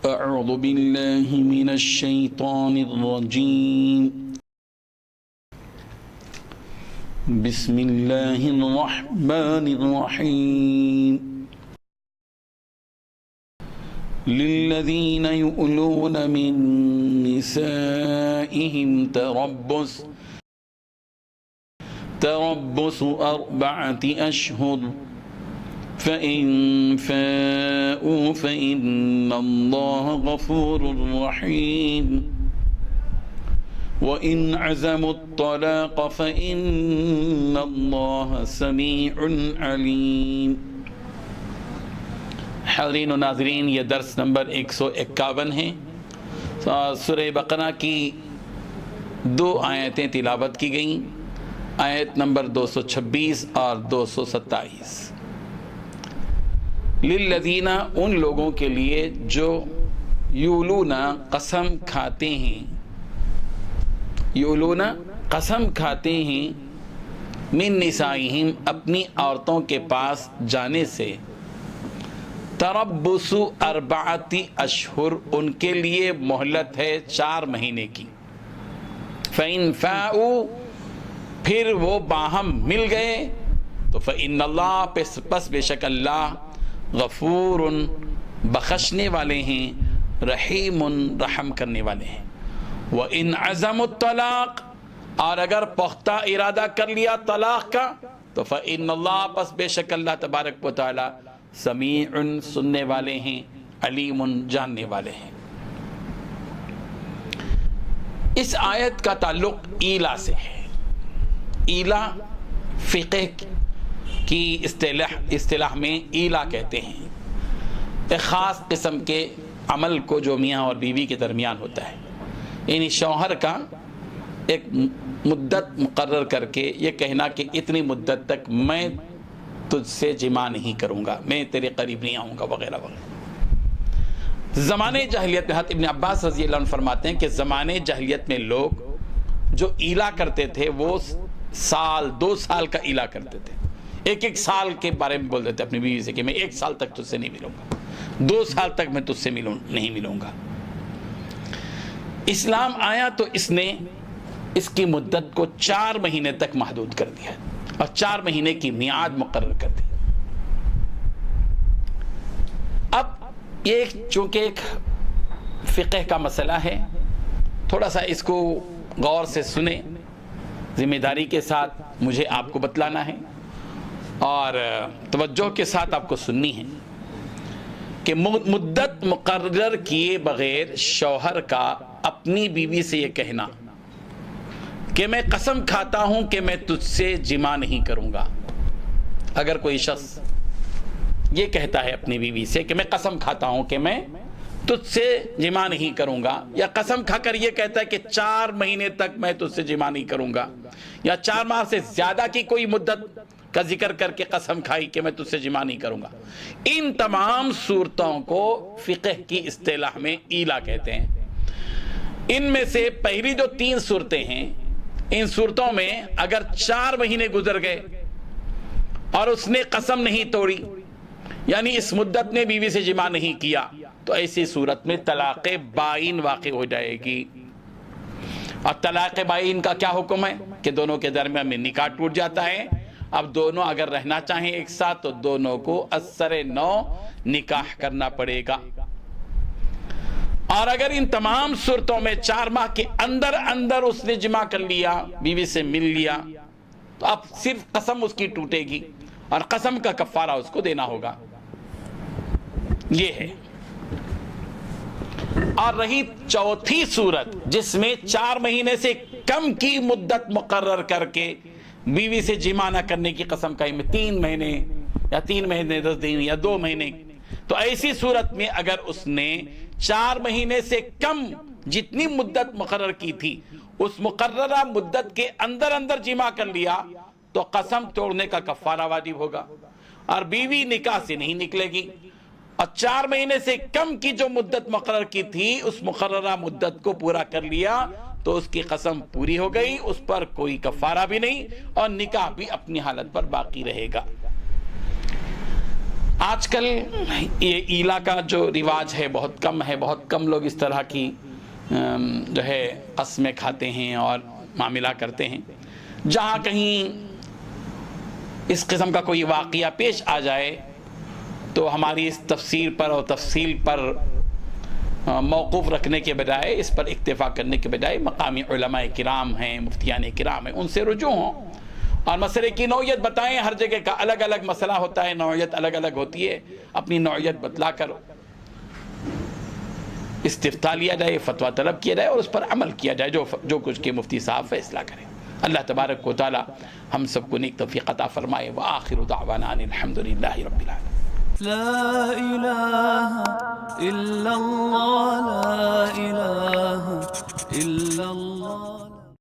أعوذ بالله من الشيطان الرجيم بسم الله الرحمن الرحيم للذين يؤلون من نسائهم تربص 4 أشهر فإن فاءوا فإن الله غفور رحيم وإن عزموا الطلاق فإن الله سميع عليم۔ حاضرین و ناظرین، یہ درس نمبر 151 ہے۔ سورہ بقرہ کی 2 آیتیں تلاوت کی گئیں، آیت نمبر 226 اور 227۔ للذین، ان لوگوں کے لیے جو یولون قسم کھاتے ہیں، یولون قسم کھاتے ہیں، من نسائہم اپنی عورتوں کے پاس جانے سے، تربص 4 اشہر ان کے لیے مہلت ہے 4 مہینے کی۔ فإن فاؤوا، پھر وہ باہم مل گئے تو فإن اللہ، پس بے شک اللہ، غفور بخشنے والے ہیں، رحیم رحم کرنے والے ہیں۔ وَإِنْ عَزَمُوا الطَّلَاقَ، اور اگر پختہ ارادہ کر لیا طلاق کا تو فإن اللہ، پس بے شک اللہ تبارک و تعالی، سمیع سننے والے ہیں، علیم جاننے والے ہیں۔ اس آیت کا تعلق ایلا سے ہے۔ ایلا فقہ کی اصطلاح میں ایلا کہتے ہیں ایک خاص قسم کے عمل کو جو میاں اور بیوی کے درمیان ہوتا ہے، یعنی شوہر کا ایک مدت مقرر کر کے یہ کہنا کہ اتنی مدت تک میں تجھ سے جماع نہیں کروں گا، میں تیرے قریب نہیں آؤں گا، وغیرہ وغیرہ۔ زمانے جاہلیت میں، ابن عباس رضی اللہ عنہ فرماتے ہیں کہ زمانے جاہلیت میں لوگ جو ایلا کرتے تھے وہ 2 سال کا ایلا کرتے تھے، 1 سال کے بارے میں بول دیتے اپنی بیوی سے کہ میں 1 سال تک تجھ سے نہیں ملوں گا، 2 سال تک میں تجھ سے نہیں ملوں گا۔ اسلام آیا تو اس نے اس کی مدت کو 4 مہینے تک محدود کر دیا اور 4 مہینے کی میعاد مقرر کر دی۔ اب یہ چونکہ ایک فقہ کا مسئلہ ہے، تھوڑا سا اس کو غور سے سنیں، ذمہ داری کے ساتھ مجھے آپ کو بتلانا ہے اور توجہ کے ساتھ آپ کو سننی ہے کہ مدت مقرر کیے بغیر شوہر کا اپنی بیوی سے یہ کہنا کہ میں قسم کھاتا ہوں کہ میں تجھ سے جماع نہیں کروں گا، اگر کوئی شخص یہ کہتا ہے اپنی بیوی سے کہ میں قسم کھاتا ہوں کہ میں تجھ سے جماع نہیں کروں گا، یا قسم کھا کر یہ کہتا ہے کہ 4 مہینے تک میں تجھ سے جماع نہیں کروں گا، یا 4 ماہ سے زیادہ کی کوئی مدت کا ذکر کر کے قسم کھائی کہ میں تجھ سے جماع نہیں کروں گا، ان تمام صورتوں کو فقہ کی اصطلاح میں ایلا کہتے ہیں۔ ان میں سے پہلی جو 3 صورتیں ہیں، ان صورتوں میں اگر 4 مہینے گزر گئے اور اس نے قسم نہیں توڑی، یعنی اس مدت میں بیوی سے جماع نہیں کیا، تو ایسی صورت میں طلاق بائن واقع ہو جائے گی۔ اور طلاق بائن کا کیا حکم ہے کہ دونوں کے درمیان میں نکاح ٹوٹ جاتا ہے۔ اب دونوں اگر رہنا چاہیں ایک ساتھ تو دونوں کو اثر نو نکاح کرنا پڑے گا۔ اور اگر ان تمام صورتوں میں 4 ماہ کے اندر اس نے جماع کر لیا، بیوی سے مل لیا، تو اب صرف قسم اس کی ٹوٹے گی اور قسم کا کفارہ اس کو دینا ہوگا۔ یہ ہے۔ اور رہی چوتھی صورت جس میں 4 مہینے سے کم کی مدت مقرر کر کے بیوی سے جماع نہ کرنے کی قسم کھائی، میں 3 مہینے یا 3 مہینے 10 دن یا 2 مہینے، تو ایسی صورت میں اگر اس نے 4 مہینے سے کم جتنی مدت مقرر کی تھی اس مقررہ مدت کے اندر جماع کر لیا تو قسم توڑنے کا کفارہ واجب ہوگا اور بیوی نکاح سے نہیں نکلے گی۔ اور 4 مہینے سے کم کی جو مدت مقرر کی تھی اس مقررہ مدت کو پورا کر لیا تو اس کی قسم پوری ہو گئی، اس پر کوئی کفارہ بھی نہیں اور نکاح بھی اپنی حالت پر باقی رہے گا۔ آج کل یہ ایلا کا جو رواج ہے بہت کم ہے، بہت کم لوگ اس طرح کی جو ہے قسمیں کھاتے ہیں اور معاملہ کرتے ہیں۔ جہاں کہیں اس قسم کا کوئی واقعہ پیش آ جائے تو ہماری اس تفسیر پر اور تفصیل پر موقوف رکھنے کے بجائے، اس پر اکتفا کرنے کے بجائے مقامی علماء کرام ہیں، مفتیان کرام ہیں، ان سے رجوع ہوں اور مسئلے کی نوعیت بتائیں۔ ہر جگہ کا الگ الگ مسئلہ ہوتا ہے، نوعیت الگ الگ ہوتی ہے، اپنی نوعیت بتلا کر استفتاء لیا جائے، فتویٰ طلب کیا جائے اور اس پر عمل کیا جائے، جو کچھ کے مفتی صاحب فیصلہ کریں۔ اللہ تبارک و تعالی ہم سب کو نیک توفیق عطا فرمائے۔ وآخر دعوانا ان الحمدللہ رب العالمین۔ لا إله إلا الله، لا إله إلا الله۔